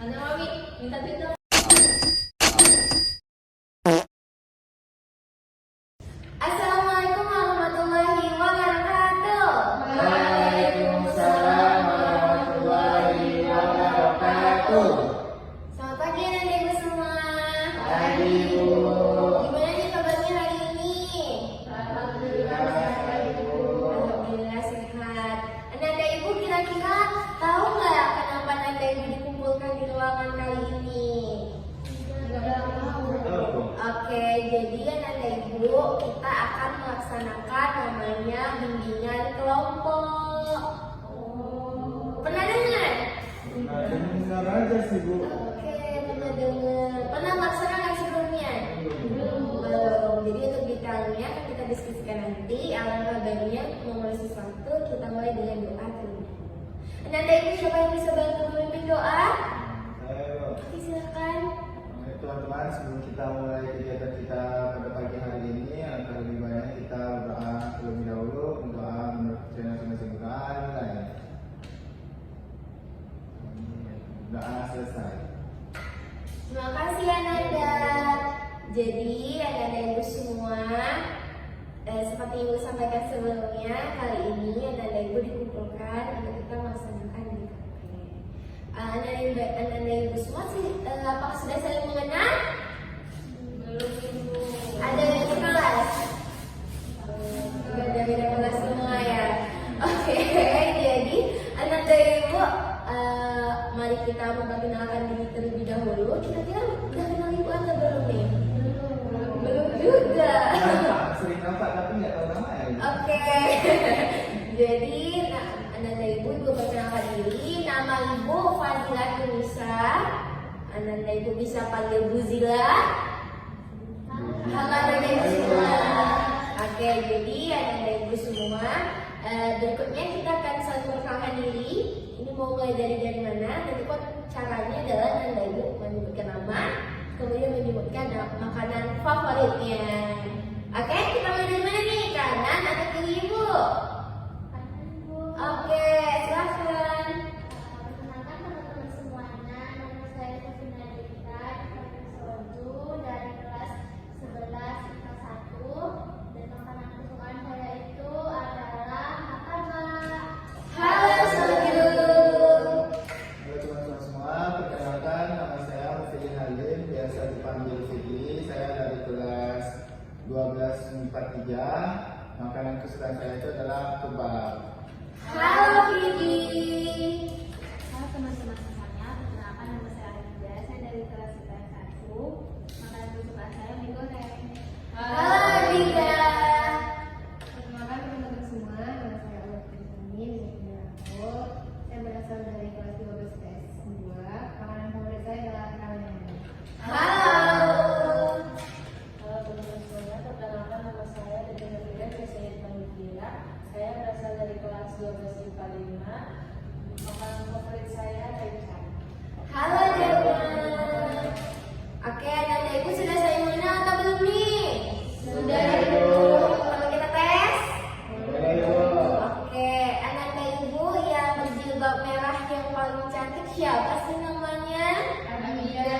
Mana Mami? Minta duit dong. Assalamualaikum warahmatullahi wabarakatuh. Waalaikumsalam warahmatullahi wabarakatuh. Selamat pagi anak-anak semua. Pagi, Bu. Gimana nih kabarnya hari ini? Alhamdulillah sehat, Bu. Alhamdulillah sehat. Anak-anak ibu kira-kira tahu nggak kenapa anak ibu dikumpulkan di ruangan kali ini? Oke, jadi anak-anak ibu kita akan melaksanakan namanya bimbingan kelompok. Pernah dengar? Dengar aja sih, Bu. Oke, pernah dengar. Pernah melaksanakan nggak sebelumnya? Belum. Jadi untuk detailnya akan kita diskusikan nanti. Alangkah baiknya memulai sesuatu kita mulai dengan doa terlebih dahulu. Anak-anak ibu siapa yang bisa bantu memimpin doa? Ayo. Oke, silakan. Oke, teman-teman, sebelum kita mulai kegiatan kita pada pagi hari ini, alangkah lebih baiknya kita berdoa terlebih dahulu. Doa menurut channel masing-masing doa mulai. Doa selesai. Terima kasih Ananda. Jadi anak-anak ibu semua, seperti ibu sampaikan sebelumnya, kali ini anak-anak ibu dikumpulkan untuk kita melaksanakan DKP. Anak-anak ibu semua apakah sudah saling mengenal? Belum ibu. Ada yang di kelas? Ada beda kelas semua ya. Oke, jadi anak-anak ibu, mari kita memperkenalkan diri terlebih dahulu. Kira-kira udah kenal ibu atau belum nih? Belum juga. Sering nampak tapi nggak tahu nama ya. Oke. Jadi anak-anak ibu perkenalkan diri. Nama ibu Fadila Tunisa. Anak-anak ibu bisa panggil Bu Zila. Halo anak-anak ibu semua. Oke, jadi anak-anak ibu semua, berikutnya kita akan saling memperkenalkan diri. Ini mau mulai dari mana? Nanti kok caranya adalah anak-anak ibu menyebutkan nama, kemudian menyebutkan makanan favoritnya. Oke, kita mulai dari mana nih? Kanan atau kiri ibu? Oke, silahkan. Perkenalkan teman-teman semuanya, nama saya Sofina Dita, Soju dari kelas 11 IPA 1, dan makanan kesukaan saya itu adalah martabak. Halo Soju. Halo teman-teman semua, perkenalkan nama saya Fili Halim, biasa dipanggil Fili. Saya dari kelas 12 MIPA 3. Makanan kesukaan saya itu adalah kebab. Halo Vidi. Halo teman-teman semuanya, perkenalkan nama saya Arida, saya dari kelas IPA 1. Makanan kesukaan saya mie goreng. Halo Dika. Perkenalkan teman-teman semua, nama saya Alif Rizani, aku. Saya berasal dari kelas 12 PS 2. Makanan favorit saya adalah ramen. Halo. Halo teman-teman semuanya, perkenalkan nama saya Dede Nabila, biasa dipanggil Dila. Saya berasal dari kelas 12 IPA 5. Makanan favorit saya taichan. Halo Dewa. Oke, anak-anak ibu sudah saling mengenal atau belum nih? Sudah ibu. Kalau kita tes? Oke, anak-anak ibu yang berjilbab merah yang paling cantik siapa sih namanya? Abida.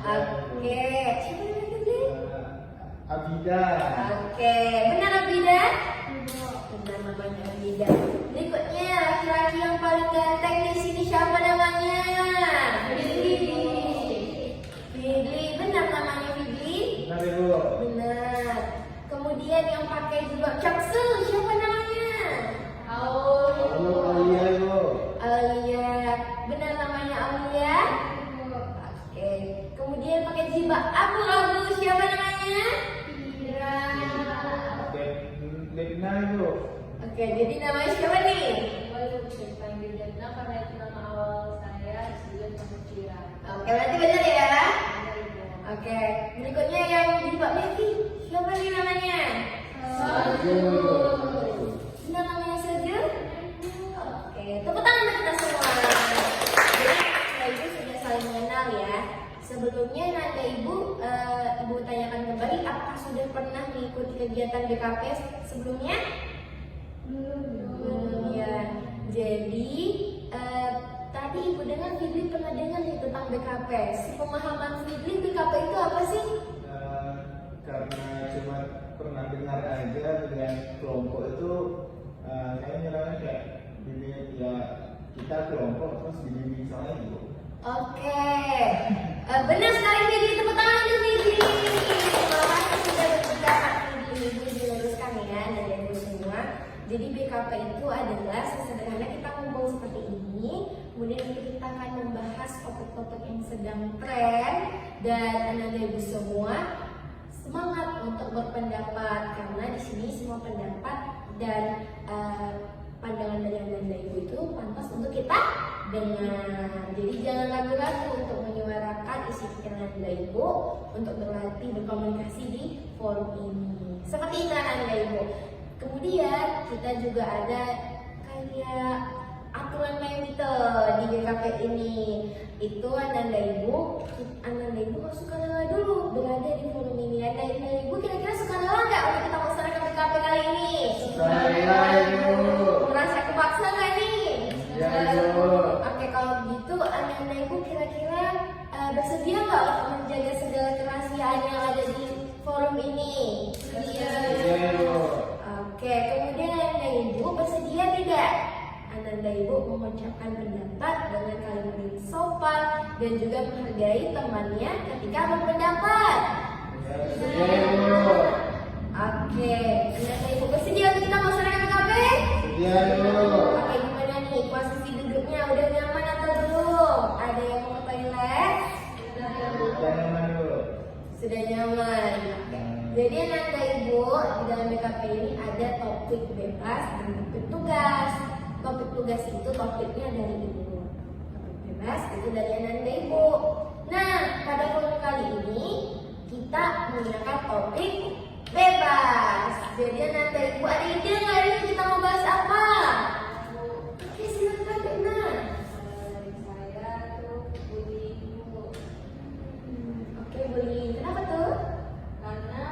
Oke, siapa namanya tadi? Abida. Oke, benar Abida? Benar namanya Abida. Berikutnya laki-laki yang paling ganteng di sini siapa namanya? Fidli. Fidli, benar namanya Fidli? Benar Ibu. Benar. Kemudian yang pakai jilbab caksel siapa namanya? Halo Aulia Ibu. Alia. Benar namanya Alia? Oke. Kemudian pakai jilbab abu-abu siapa namanya? Ira. Dekna Ibu. Oke, jadi namanya siapa nih? Saya bisa dipanggil Detna karena itu nama awal saya, juga nama Cira. Oke, berarti benar ya? Oke, berikutnya yang jilbab merah siapa nih namanya? Soju. Benar namanya Soju? Oke, tepuk tangan untuk kita semua. Jadi, kita ibu sudah saling mengenal ya. Sebelumnya nanti ibu tanyakan kembali apakah sudah pernah mengikuti kegiatan BKP sebelumnya? Belum ya. Jadi tadi Ibu dengar Fidli pernah dengar nih tentang BKP. Sepemahaman Fidli, BKP itu apa sih? Karena cuma pernah dengar aja dengan kelompok itu, saya nyerahnya kayak bimbing ya, kita kelompok terus dibimbing sama ibu. Oke, benar sekali Fidli, tepuk tangan untuk Fidli. Terima kasih sudah berpendapat Fidli, Ibu diluruskan ya dari Ibu semua. Jadi BKP itu adalah sesederhana kita ngumpul seperti ini, kemudian kita akan membahas topik-topik yang sedang tren, dan anak Ibu semua semangat untuk berpendapat karena di sini semua pendapat dan pandangan dari anda Ibu itu pantas untuk kita dengar. Jadi jangan ragu-ragu untuk menyuarakan isi pikiran anda Ibu untuk berlatih berkomunikasi di forum ini. Seperti itu anda Ibu. Kemudian kita juga ada kayak aturan main gitu di BKP ini. Itu anda Ibu masuk kanala dulu berada di forum ini. Anda Ibu kira-kira suka kanala nggak untuk kita melaksanakan BKP kali ini? Saya Ibu. Merasa kepaksa nggak nih? Ya Ibu. Oke, kalau begitu anda Ibu kira-kira bersedia nggak untuk menjaga segala kerahasiaan yang ada di forum ini? Ya Ibu. Oke, kemudian anda Ibu bersedia tidak? Anda Ibu mengucapkan pendapat dengan kalimat yang sopan dan juga menghargai temannya ketika berpendapat. Ya Ibu. Oke, Anda Ibu bersedia untuk kita melaksanakan BKP? Ya Ibu. Oke, gimana nih posisi duduknya? Udah nyaman atau belum? Ada yang mau ke toilet? Sudah nyaman dulu. Sudah nyaman. Jadi Anda Ibu di dalam BKP ini ada topik bebas dan topik tugas. Topik tugas itu topiknya dari Ibu. Topik bebas itu dari anda Ibu. Nah, pada forum kali ini kita menggunakan topik bebas. Jadi anda Ibu ada ide nggak ini kita mau bahas apa? Oke, silakan Benar. Saya tuh bullying Bu. Oke, bullying. Kenapa tuh? Karena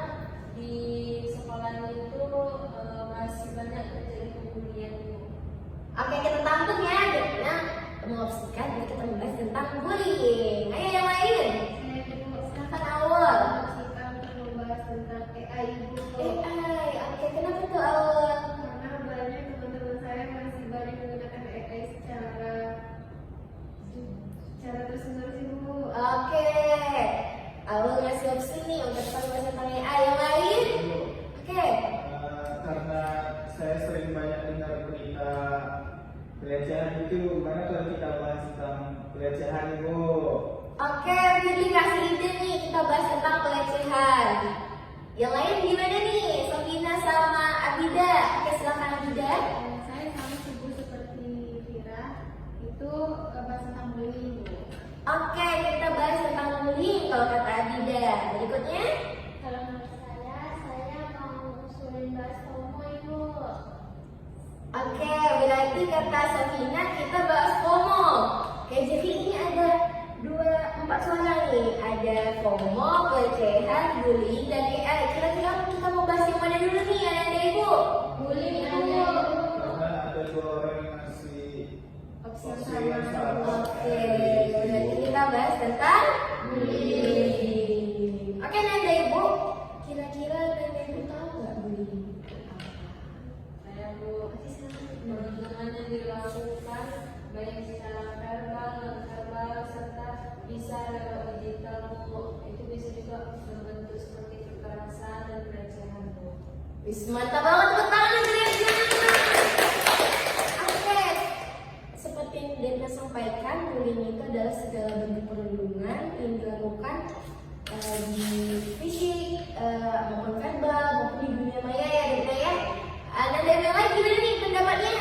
di sekolah itu masih banyak terjadi pembulian Bu. Oke, kita tampung ya. Karena mengopsikan jadi kita membahas tentang bullying. Ayo yang lain. Silakan awal. Kita untuk membahas tentang AI Ibu. AI. Oke, kenapa tuh awal? Karena banyak teman-teman saya masih banyak menggunakan AI secara terus-menerus Ibu. Oke, awal ngasih opsi nih untuk kita membahas tentang AI. Yang lain? Oke. Karena saya sering banyak dengar berita pelecehan itu, gimana kalau kita bahas tentang pelecehan Ibu? Oke, Billy kasih ide nih kita bahas tentang pelecehan. Yang lain gimana nih? Sofina sama Abida. Oke, silakan Abida. Saya sama Ibu seperti Vira itu bahas tentang bullying Bu. Oke, kita bahas tentang bullying kalau kata Abida. Berikutnya. Kalau menurut saya mau usulin bahas FOMO Ibu. Oke, berarti kata Sofina kita bahas FOMO. Oke, jadi ini ada 4 suara nih. Ada FOMO, pelecehan, bullying, dan AI. Kira-kira kita mau bahas yang mana dulu nih, Anda Ibu? Bullying Ibu. Karena ada 2 orang yang masih Opsi yang sama. Oke, berarti kita bahas tentang bullying. Oke, Anda Ibu. Kira-kira Anda Ibu tahu nggak bullying itu apa? Saya Bu, perundungan yang dilakukan baik secara verbal, non-verbal, serta bisa lewat digital Bu. Itu bisa juga berbentuk seperti kekerasan dan pelecehan Bu. Wis, mantap banget, tepuk tangan untuk Dena. Oke, seperti yang Dena sampaikan, bullying itu adalah segala bentuk perundungan yang dilakukan di fisik maupun verbal maupun di dunia maya ya Dena ya. Anda yang lain gimana nih pendapatnya?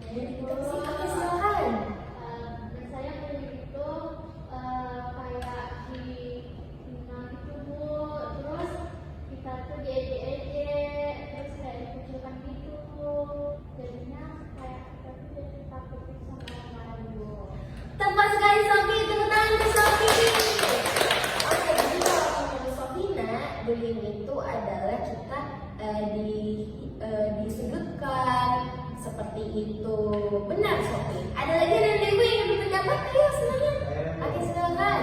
Oke, silakan. Dan saya bullying itu kayak dihina gitu Bu. Terus kita tuh diejek-ejek, terus kayak dikucilkan gitu. Jadinya kayak kita tuh jadi takut sama orang lain Bu. Tepat sekali Sofi, tepuk tangan untuk Sofi. Oke, jadi kalau menurut Sofina, bullying itu adalah kita disudutkan seperti seperti itu. Benar, Sofi. Ada lagi anak ibu yang berpendapat? Ayo semuanya. Oke, silakan.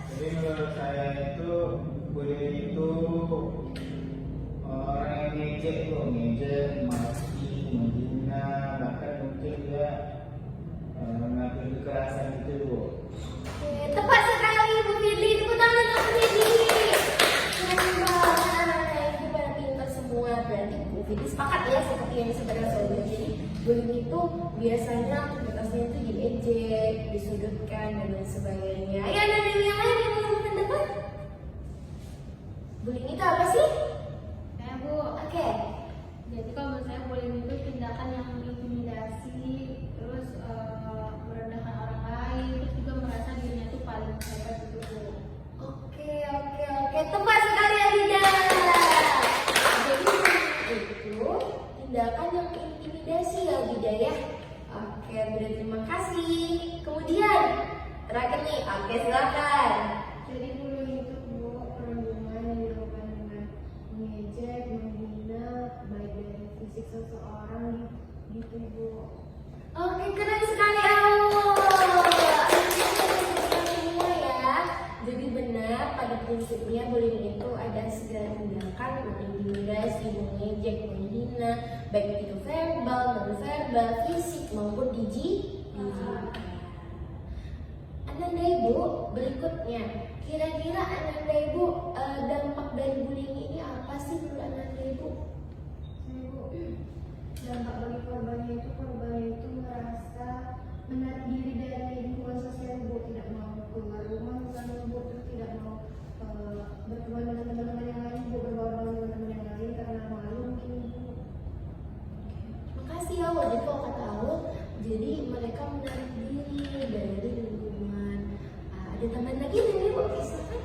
Jadi menurut saya itu bully itu orang yang ngejek, maki, menghina, bahkan mungkin dia mengambil kekerasan itu Bu. Oke, tepat sekali Bu Firly. Tepuk tangan untuk Bu Firly. Keren banget anak-anak ibu pada pintar semua. Berarti Bu Firly sepakat ya seperti yang disebutkan Sofi. Jadi bullying itu biasanya aktivitasnya itu diejek, disudutkan dan lain sebagainya. Ayo anak-anak yang lain yang mau berpendapat? Bullying itu apa sih? Saya Bu, Oke. jadi kalau menurut saya bullying itu tindakan yang mengintimidasi, terus merendahkan orang lain, terus juga merasa dirinya itu paling hebat gitu Bu. Oke. Tepat sekali Alida. Jadi itu tindakan yang intimidasi ya Alida ya. Oke, Bunda terima kasih. Kemudian terakhir nih, oke silakan. Jadi bullying itu Bu, perundungan yang dilakukan dengan mengejek, menghina, baik dari fisik seseorang gitu Bu. Oke, keren sekali semua ya. Jadi benar pada prinsipnya bullying itu ada segala tindakan mengintimidasi, mengejek, menghina, baik itu verbal, non-verbal, fisik maupun digital. Ananda Ibu, berikutnya kira-kira Ananda Ibu dampak dari bullying ini apa sih menurut Ananda Ibu? Dampak bagi korbannya itu merasa menarik diri dari lingkungan sosial Bu, tidak mau keluar rumah misalnya Bu, terus tidak mau berteman dengan teman-teman yang lain Bu, berbaur dengan teman-teman yang lain karena malu mungkin Bu. Makasih ya Awal. Jadi kalau kata Awal, jadi mereka menarik diri dari lingkungan. Ada tambahan lagi dari Ibu? Oke, silakan.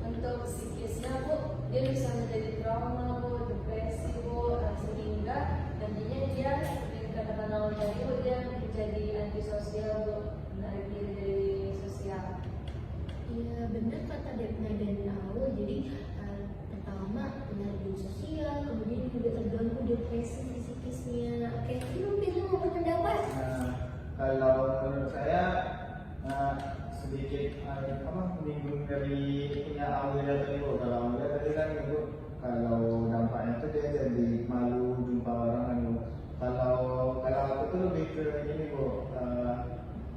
Untuk psikisnya Bu, dia bisa menjadi trauma Bu, depresi Bu, sehingga nantinya dia seperti katakan awal tadi Bu, dia menjadi antisosial Bu, menarik diri dari sosial. Iya benar kata Depna dan Awal. Jadi pertama menarik diri sosial, kemudian juga terganggu depresi psikisnya. Oke, ini mau berpendapat? Kalau menurut saya sedikit menyinggung dari punya Aulia tadi Bu. Kalau Aulia tadi kan Ibu, kalau dampaknya itu dia jadi malu jumpa orang kan Bu. Kalau aku tuh lebih ke ini Bu,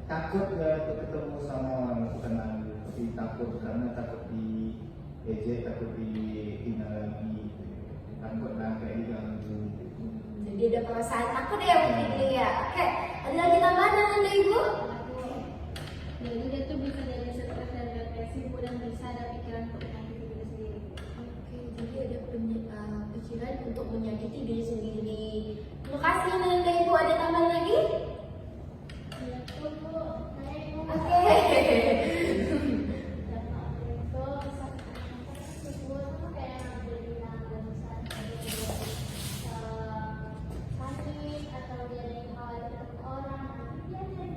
takut ya untuk ketemu sama orang kenal Bu. Tapi takut karena takut di ejek, takut dihina lagi, takut kayak diganggu. Jadi ada perasaan takut ya mungkin ya. Oke, ada lagi tambahan Ananda Ibu? Jadi dia tuh bisa jadi stres dan depresi Bu, dan bisa ada pikiran untuk menyakiti diri sendiri. Oke, jadi ada pikiran untuk menyakiti diri sendiri. Terima kasih Ananda Ibu. Ada tambahan lagi? Ya tuh Bu, saya mau Oke. dampak itu sebuah tuh kayak yang dia bilang, dan bisa jadi panik atau dia ada yang khawatir sama orang, nanti dia jadi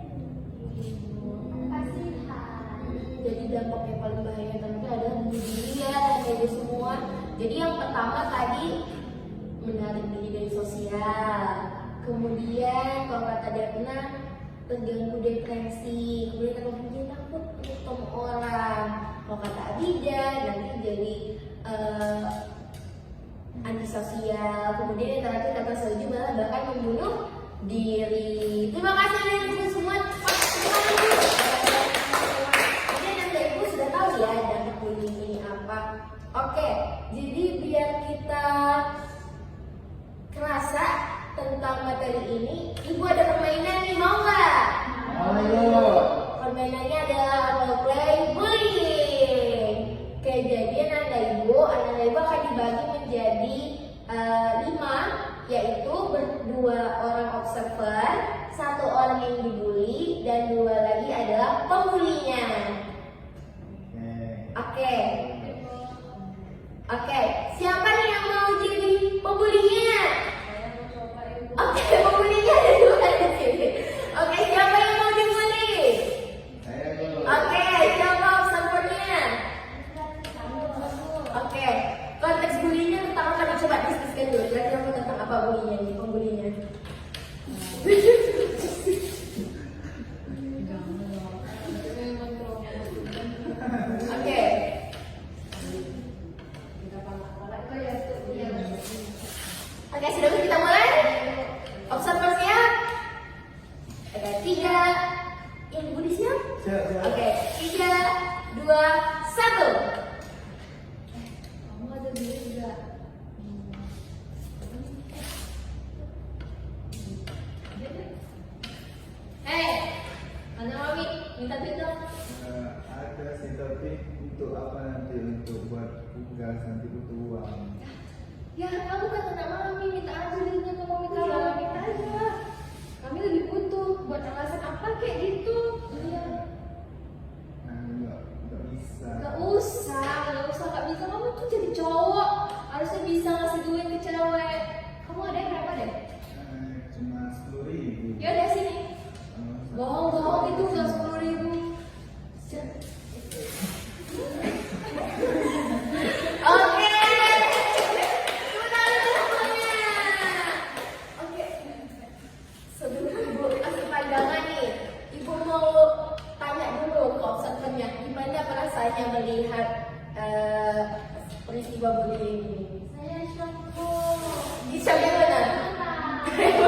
kasihan. Jadi dampak yang paling bahaya tentunya adalah bunuh diri ya Ananda Ibu semua. Jadi yang pertama tadi menarik diri dari sosial. Kemudian kalau kata Depna terganggu depresi, kemudian terganggu takut ketemu orang. Kalau kata Abida nanti jadi antisosial. Kemudian yang terakhir kata Soju malah bahkan membunuh diri. Terima kasih Anda semua. Jadi Anda Ibu sudah tahu ya dampak bullying ini apa. Oke, jadi biar kita kerasa tentang materi ini, Ibu ada permainan nih, mau nggak? Ayo. Permainannya adalah role play bullying. Oke, jadi anak Ibu akan dibagi menjadi 5, yaitu berdua orang observer, 1 orang yang dibully, dan 2 lagi adalah pembulinya. Oke. Oke, siapa nih yang mau jadi pembulinya? Saya mau coba Ibu. Oke, pembulinya ada 2 di sini. Oke, siapa yang mau dibully? Saya dulu. Oke, siapa observernya? coba diskusikan dulu. Kira-kira tentang apa bulinya nih, pembulinya? Oke. Oke, sudah kita mulai? Observer siap? Oke, 3. Yang dibully siap? Siap, siap. Oke, 3, 2, 1. Kamu ada diri juga. Mana mami? Minta duit dong. Ada sih, tapi untuk apa nanti, untuk buat tugas nanti butuh uang. Ya, kamu kan anak mami, minta aja duitnya ke mami kamu. Iya, minta aja. Kami lebih butuh buat alasan apa kayak gitu. Iya. Nggak bisa. Gak usah, gak bisa. Kamu tuh jadi cowok, harusnya bisa ngasih duit ke cewek. Kamu ada yang berapa deh? Cuma 10.000. Ya udah sini. Bohong itu gak 10.000. Oke. Tepuk tangan semuanya. Oke. Sebelum ibu kasih pandangan nih, ibu mau tanya dulu ke observernya, gimana perasaannya melihat peristiwa bullying ini? Saya shock Bu. Bisa gimana? Kayaknya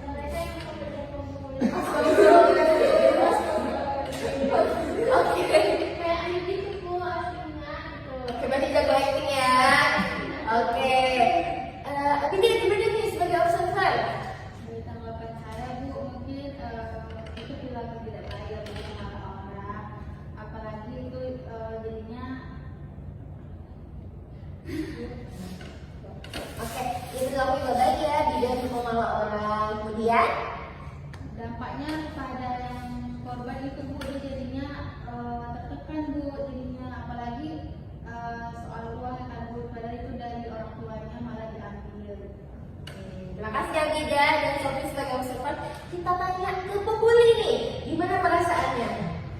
mereka yang bekerja pemulung. Oke. Kayak aneh gitu Bu, aslinya gitu. Oke, berarti jago acting ya. Oke. Tapi dia gimana nih sebagai observer? Dari tanggapan saya Bu, mungkin itu perilaku tidak baik ya Bu sama orang. Apalagi itu jadinya Oke, itu kamu juga baik ya, tidak memalah orang. Kemudian, dampaknya kepada yang korban itu Bu, dia jadinya tertekan Bu, jadinya apalagi soal uang yang kan Bu, padahal itu dari orang tuanya malah diambil. terima kasih yang Gida dan Sofi sebagai observer. Kita tanya ke pembuli nih, gimana perasaannya?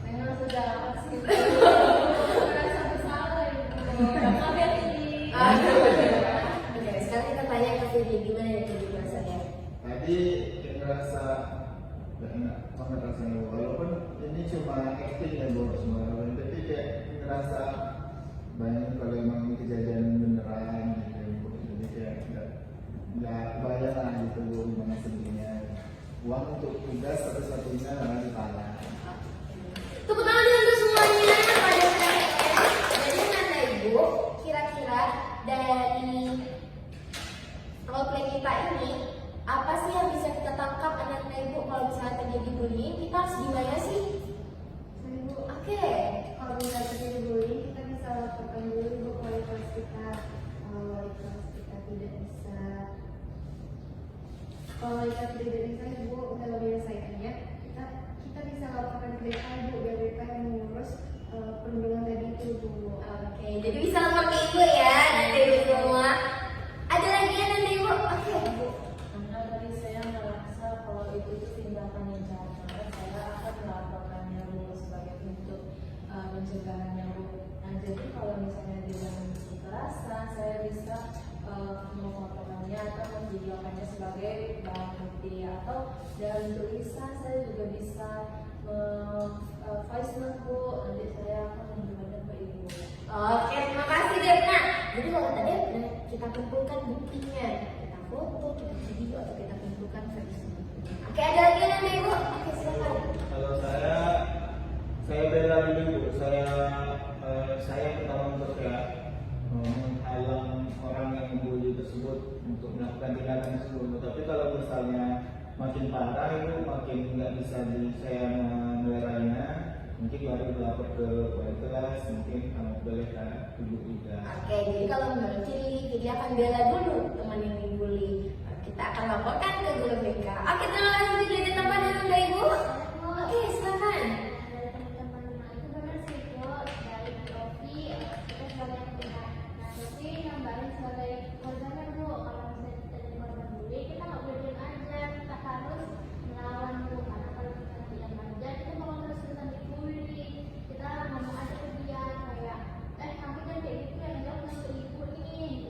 Saya merasa dapat sih, merasa bersalah Ibu. Maaf ya Tini. Oke, sekarang kita tanya ke Fidi, gimana ya Fidi perasaannya? Tadi kayak ngerasa gak enak banget rasanya, walaupun ini cuma acting ya buat semua orang, tapi kayak ngerasa banyak kalau emang ini kejadian beneran gitu. Jadi kayak nggak bayang lah gitu Bu, gimana sedihnya. Uang untuk tugas satu-satunya malah ditanya. Tepuk tangan dulu untuk semuanya pada saya. Jadi mana ibu, kira-kira dari role play kita ini apa sih yang bisa kita tangkap anak-anak ibu kalau misalnya terjadi bullying, kita harus gimana sih? Ibu, Oke. kalau misalnya terjadi bullying, kita bisa laporkan dulu Bu ke wali kelas kita. Kalau wali kelas kita tidak bisa, kalau wali kelas tidak bisa Ibu, kalau menyelesaikan ya, kita bisa laporkan ke BK Bu, biar BK yang mengurus perundungan tadi itu Bu. Oke, jadi bisa lapor ke ibu ya, nanti ibu semua. Ada lagi ya nanti ibu? Oke, ibu. Karena tadi saya merasa kalau itu tindakan yang jahat banget, saya akan melaporkannya Bu sebagai bentuk pencegahannya Bu. Nah jadi kalau misalnya dia kekerasan, saya bisa melaporkannya atau memvideokannya sebagai barang bukti, atau dalam tulisan saya juga bisa voice note Bu, nanti saya akan menunjukkannya ke ibu. Oke, terima kasih Derna. Jadi kalau tadi kita kumpulkan buktinya, kita foto, kita video, atau kita kumpulkan versi. Oke, ada lagi nanti ibu? Oke, silakan. Kalau saya bela dulu Bu. Saya pertama untuk ya menghalang orang yang membuli tersebut untuk melakukan tindakan tersebut. Tapi kalau misalnya makin parah itu makin nggak bisa saya membelanya, mungkin baru lapor ke wali kelas, mungkin boleh ibu juga. Oke, jadi kalau menurut Cili, dia akan bela dulu teman yang dibully. Kita akan laporkan ke guru BK. Oke, terima kasih Cili. Ada tambahan dari ibu? Oke, silakan. Dari teman-teman itu benar sih Bu, dari Sofi kita sebagai pihak. Nah Sofi nambahin sebagai korbannya Bu, kalau misalnya kita jadi korban bully, kita nggak boleh diam aja, kita harus melawan Bu, karena kalau kita diam aja kita bakal terus-terusan dibully. Kita ngomong aja ke dia kayak, kamu jangan kayak gitu ya, jangan ke ibu nih.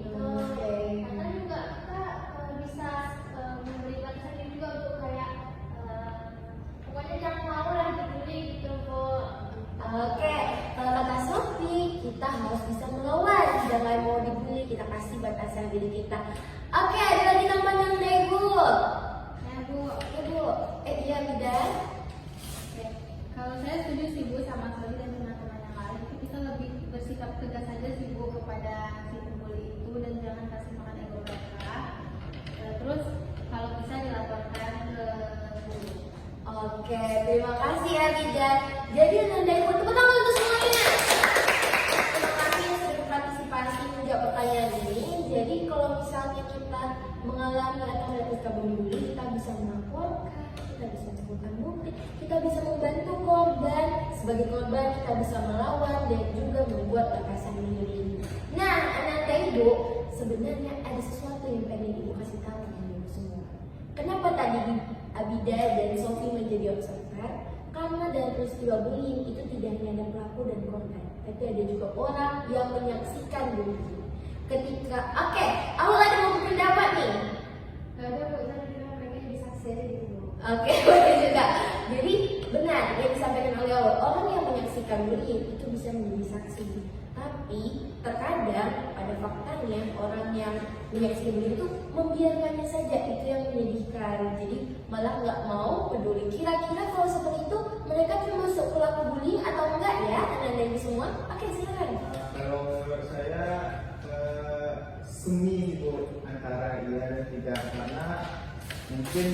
kita kasih batasan diri kita. Oke, ada lagi tambahan dari Ibu? Ya Bu, Ibu, iya Bidan. ya. Kalau saya setuju sih Bu sama Soli dan teman-teman yang lain, itu kita lebih bersikap tegas saja sih Bu kepada si pembuli itu dan jangan kasih makan ego mereka. Terus kalau bisa dilaporkan ke guru. Oke, terima kasih ya Bidan. Jadi Nanda Ibu, tepuk tangan untuk semuanya. Terima kasih yang sudah berpartisipasi menjawab pertanyaan ini. Jadi kalau misalnya kita mengalami atau mendapatkan bullying, kita bisa melaporkan, kita bisa menemukan bukti, kita bisa membantu korban. Sebagai korban kita bisa melawan dan juga membuat batasan diri. Nah, Nanda Ibu, sebenarnya ada sesuatu yang pengen Ibu kasih tahu ke Ibu semua. Kenapa tadi Abida dan Sofi menjadi observer? Karena dalam peristiwa bullying itu tidak hanya ada pelaku dan korban, tapi ada juga orang yang menyaksikan bullying. Ketika, aku ada mau berpendapat nih. Gak ada Bu, saya bilang mereka jadi saksi aja gitu Bu. Oke, boleh juga. Jadi benar yang disampaikan oleh Allah, orang yang menyaksikan bullying itu bisa menjadi saksi. Tapi terkadang pada faktanya orang yang menyaksikan bullying itu membiarkannya saja, itu yang menyedihkan. Jadi malah nggak mau peduli. Kira-kira kalau seperti itu mereka termasuk pelaku bullying atau enggak ya? Anda semua? Oke, silakan. Kalau menurut saya semi itu antara iya dan tidak, karena mungkin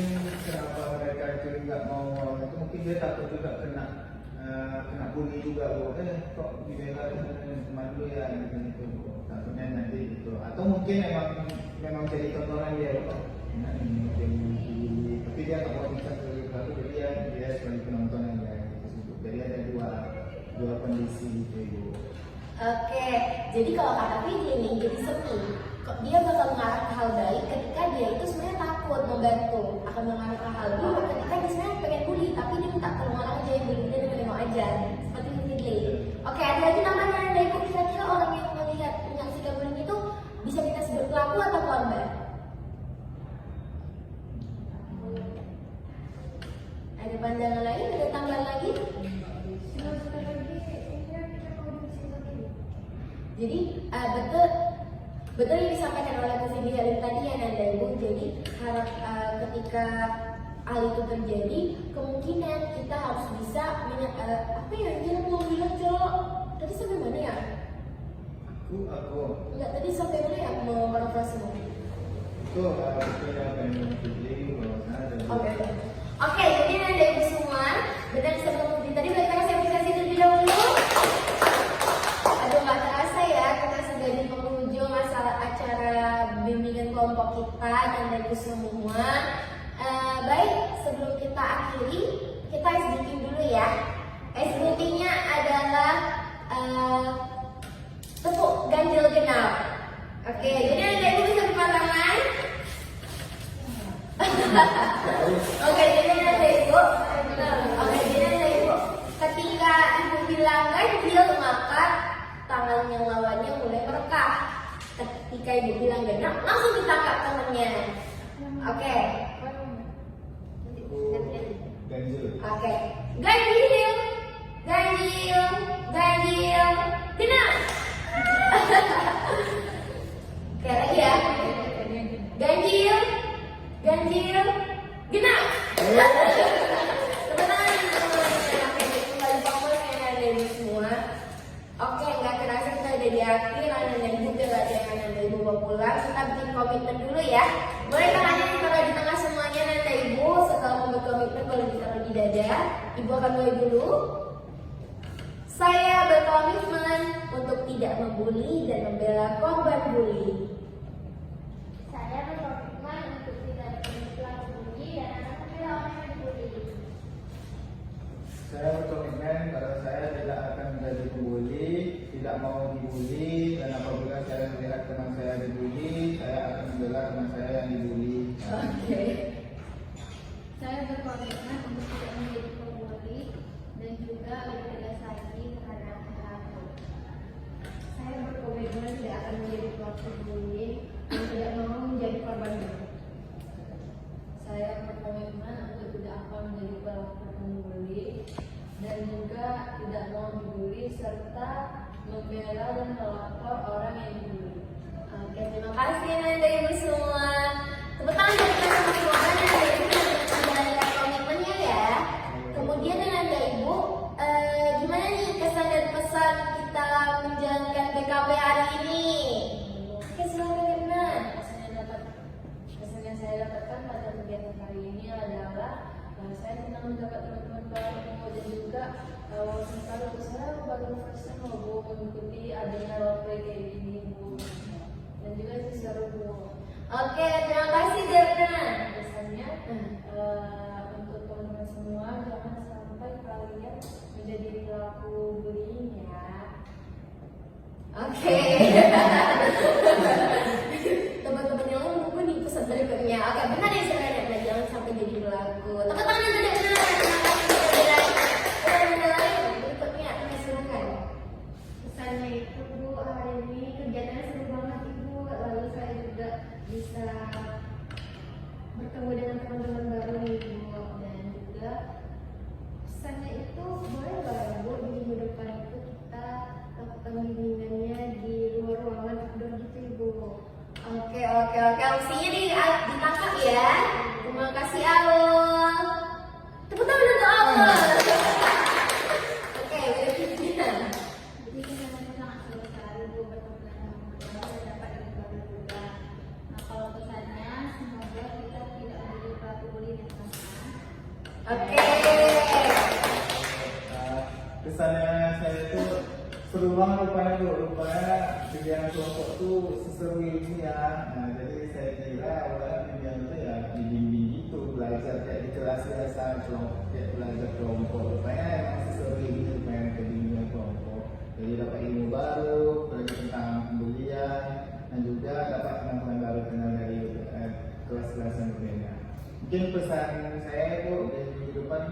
kenapa mereka itu nggak mau itu mungkin dia takut juga kena bully juga Bu. Kok dibela teman lu ya gitu takutnya nanti gitu, atau mungkin memang jadi tontonan dia kok nah ini mungkin bully tapi dia nggak mau bisa sebagai pelaku, jadi dia sebagai penonton aja gitu. Jadi ada dua kondisi gitu Bu. Oke, jadi kalau kata Fitri ini jadi semi, dia bakal mengarah ke hal baik ketika dia itu sebenarnya takut membantu, akan mengarah ke hal buruk ketika dia sebenarnya pengen bully, tapi dia minta tolong orang aja yang bully dia dan menengok aja, seperti Fitri. Oke, ada lagi namanya dari Ibu, kira-kira orang yang melihat menyaksikan bullying itu bisa kita sebut pelaku atau korban? Ada pandangan lain? Ada tambahan lagi? Jadi betul yang disampaikan oleh Bu Fitri Halim tadi ya Nanda Ibu. Jadi harap ketika hal itu terjadi, kemungkinan kita harus bisa apa ya yang mau bilang Cok? Tadi sampai mana ya? Aku Enggak, tadi sampai mana ya mau merefleksi? itu betul yang pengen Fitri bahwa ada Oke, jadi Nanda Ibu semua, benar sebelum Fitri tadi bagaimana saya apresiasi terlebih dahulu. Aduh, nggak terasa ya, kita sudah di penghujung masalah acara bimbingan kelompok kita dan Ibu semua. Baik, sebelum kita akhiri, kita SBT dulu ya. SBT-nya adalah tepuk ganjil genap. Oke, jadi Nanda Ibu bisa buka tangan. Oke, jadi Nanda Ibu. Oke, jadi Nanda Ibu. Ketika Ibu bilang ganjil, maka tangan yang lawannya mulai merekah. Ketika Ibu bilang genap, langsung ditangkap tangannya. Oke. ganjil. Oke. Ganjil. Ganjil. Ganjil. Genap. Oke, lagi ya. Ganjil. Ganjil. Genap. Tepuk tangan semuanya. Oke, kembali fokus ya Nanda Ibu semua. Oke, nggak terasa kita udah di akhir. Nanda Ibu gak ada yang Nanda Ibu mau pulang. Kita bikin komitmen dulu ya. Boleh tangannya ditaruh di tengah semuanya Nanda Ibu. Setelah membuat komitmen boleh ditaruh di dada. Ibu akan mulai dulu. Saya berkomitmen untuk tidak membuli dan membela korban bully. Saya berkomitmen untuk tidak menjadi pelaku bully dan akan membela orang yang dibully. Saya berkomitmen kalau saya tidak akan menjadi pembuli, tidak mau dibully, dan apabila saya melihat teman saya dibully, saya akan membela teman saya yang dibully. Oke. Saya berkomitmen untuk tidak menjadi pembuli dan juga lebih tegas lagi terhadap pelaku. Saya berkomitmen tidak akan menjadi pelaku bullying dan tidak mau menjadi korban bullying. Saya berkomitmen untuk tidak akan menjadi pelaku pembuli dan juga tidak mau dibully serta membela dan melapor orang yang dibully. Oke, dapat teman-teman baru, dan juga sekali saya baru first time loh Bu mengikuti adanya role play kayak gini Bu, dan juga sih seru Bu. Oke, terima kasih Derna. Biasanya untuk teman-teman semua jangan sampai kalian menjadi pelaku bullying ya. Oke. Teman-teman yang buku nih pesan berikutnya. Oke, benar ya sebenarnya, jangan sampai jadi pelaku. Tepuk tangan untuk Derna. Terima kasih. Berikutnya, silakan. Pesannya itu Bu, hari ini kegiatannya seru banget Ibu. Lalu saya juga bisa bertemu dengan teman-teman baru nih Bu. Dan juga pesannya itu boleh nggak ya Bu, di minggu depan itu kita lakukan bimbingannya di luar ruangan outdoor gitu Ibu. Oke. Opsinya ditangkap ya. Terima kasih Awal. Tepuk tangan untuk Awal. Oke, berikutnya. Jadi kesannya sangat seru sekali Bu, bertemu dengan teman-teman dan dapat ilmu baru juga. Nah kalau pesannya semoga kita tidak menjadi pelaku bully dan teman-teman. Oke. Kesannya saya itu seru banget rupanya kegiatan kelompok tuh seseru ini ya. Nah jadi saya kira awalnya kegiatan itu ya dibimbing gitu, belajar kayak di kelas biasa, kayak belajar kelompok. Rupanya emang seseru ini rupanya kebimbingan kelompok. Jadi dapat ilmu baru, belajar tentang pembelian, dan juga dapat teman-teman baru kenal dari kelas-kelas yang berbeda. Mungkin pesan saya itu dari kehidupan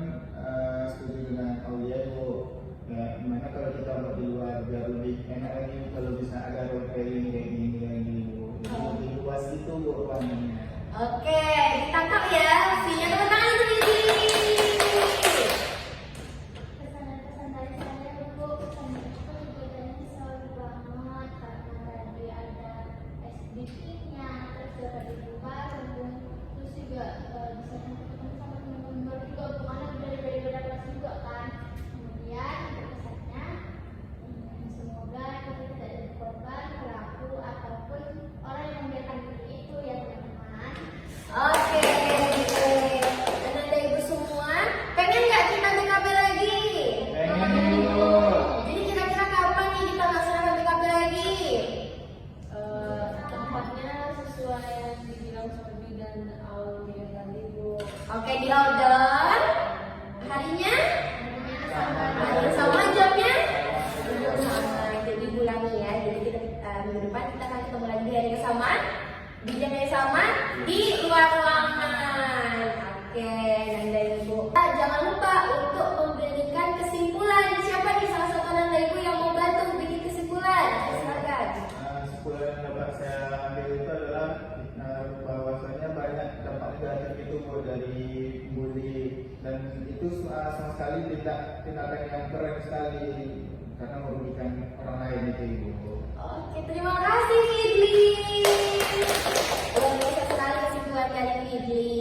setuju dengan Aulia itu. Ya, gimana kalau kita mau di luar biar lebih enak lagi kalau bisa ada role playing kayak gini lagi Bu. Jadi lebih luas itu Bu ruangannya. Oke, ditangkap ya. Opsinya tepuk tangan untuk Lili. Pesan-pesan dari saya Bu, pesannya itu kegiatannya seru banget karena tadi ada SBT-nya, terus dapat ilmu baru, terus juga bisa ketemu sama teman-teman baru juga, bukan dari beda-beda kelas juga kan. Kemudian pesannya semoga kita tidak jadi korban pelaku ataupun orang yang membiarkan diri itu ya teman-teman. Oke. Dan ada ibu semua, pengen nggak kita BKP lagi? Pengen Bu. Jadi kira-kira kapan nih kita melaksanakan BKP lagi? Tempatnya sesuai yang dibilang Sobi dan Aulia tadi Bu. Oke, di outdoor. Harinya? Hari sama jamnya? Sama. Jadi ulangi ya. Jadi kita minggu depan kita akan ketemu lagi di hari yang sama, di jam yang sama, di luar ruangan. Oke, Nanda Ibu. Jangan lupa untuk memberikan kesimpulan. Siapa nih salah satu Nanda Ibu yang mau bantu bikin kesimpulan? Silakan. Kesimpulan yang dapat saya ambil itu adalah bahwasanya banyak dampak negatif itu Bu dari bully, dan itu sama sekali tindakan yang keren sekali karena merugikan orang lain itu Ibu. Oke, terima kasih Fidli. Luar biasa sekali kesimpulan dari Fidli.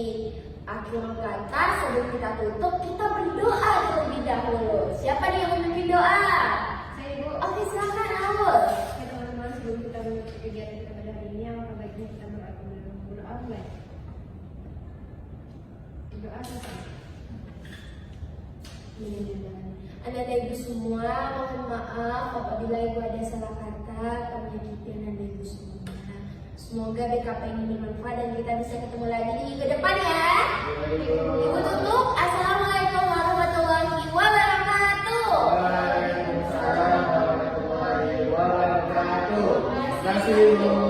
Akhir kata sebelum kita tutup, kita berdoa terlebih dahulu. Siapa nih yang memimpin doa? Saya Bu. Oke, silakan Awal. Ya teman-teman, sebelum kita menutup kegiatan kita pada hari ini, alangkah baiknya kita berdoa mulai. Berdoa sama. Anda ibu semua, mohon maaf apabila ibu ada salah kata atau menyakiti Anda ibu semua. Semoga BKP ini bermanfaat dan kita bisa ketemu lagi di minggu depan ya. Ibu tutup. Assalamualaikum warahmatullahi wabarakatuh. Waalaikumsalam warahmatullahi wabarakatuh. Terima kasih Bu.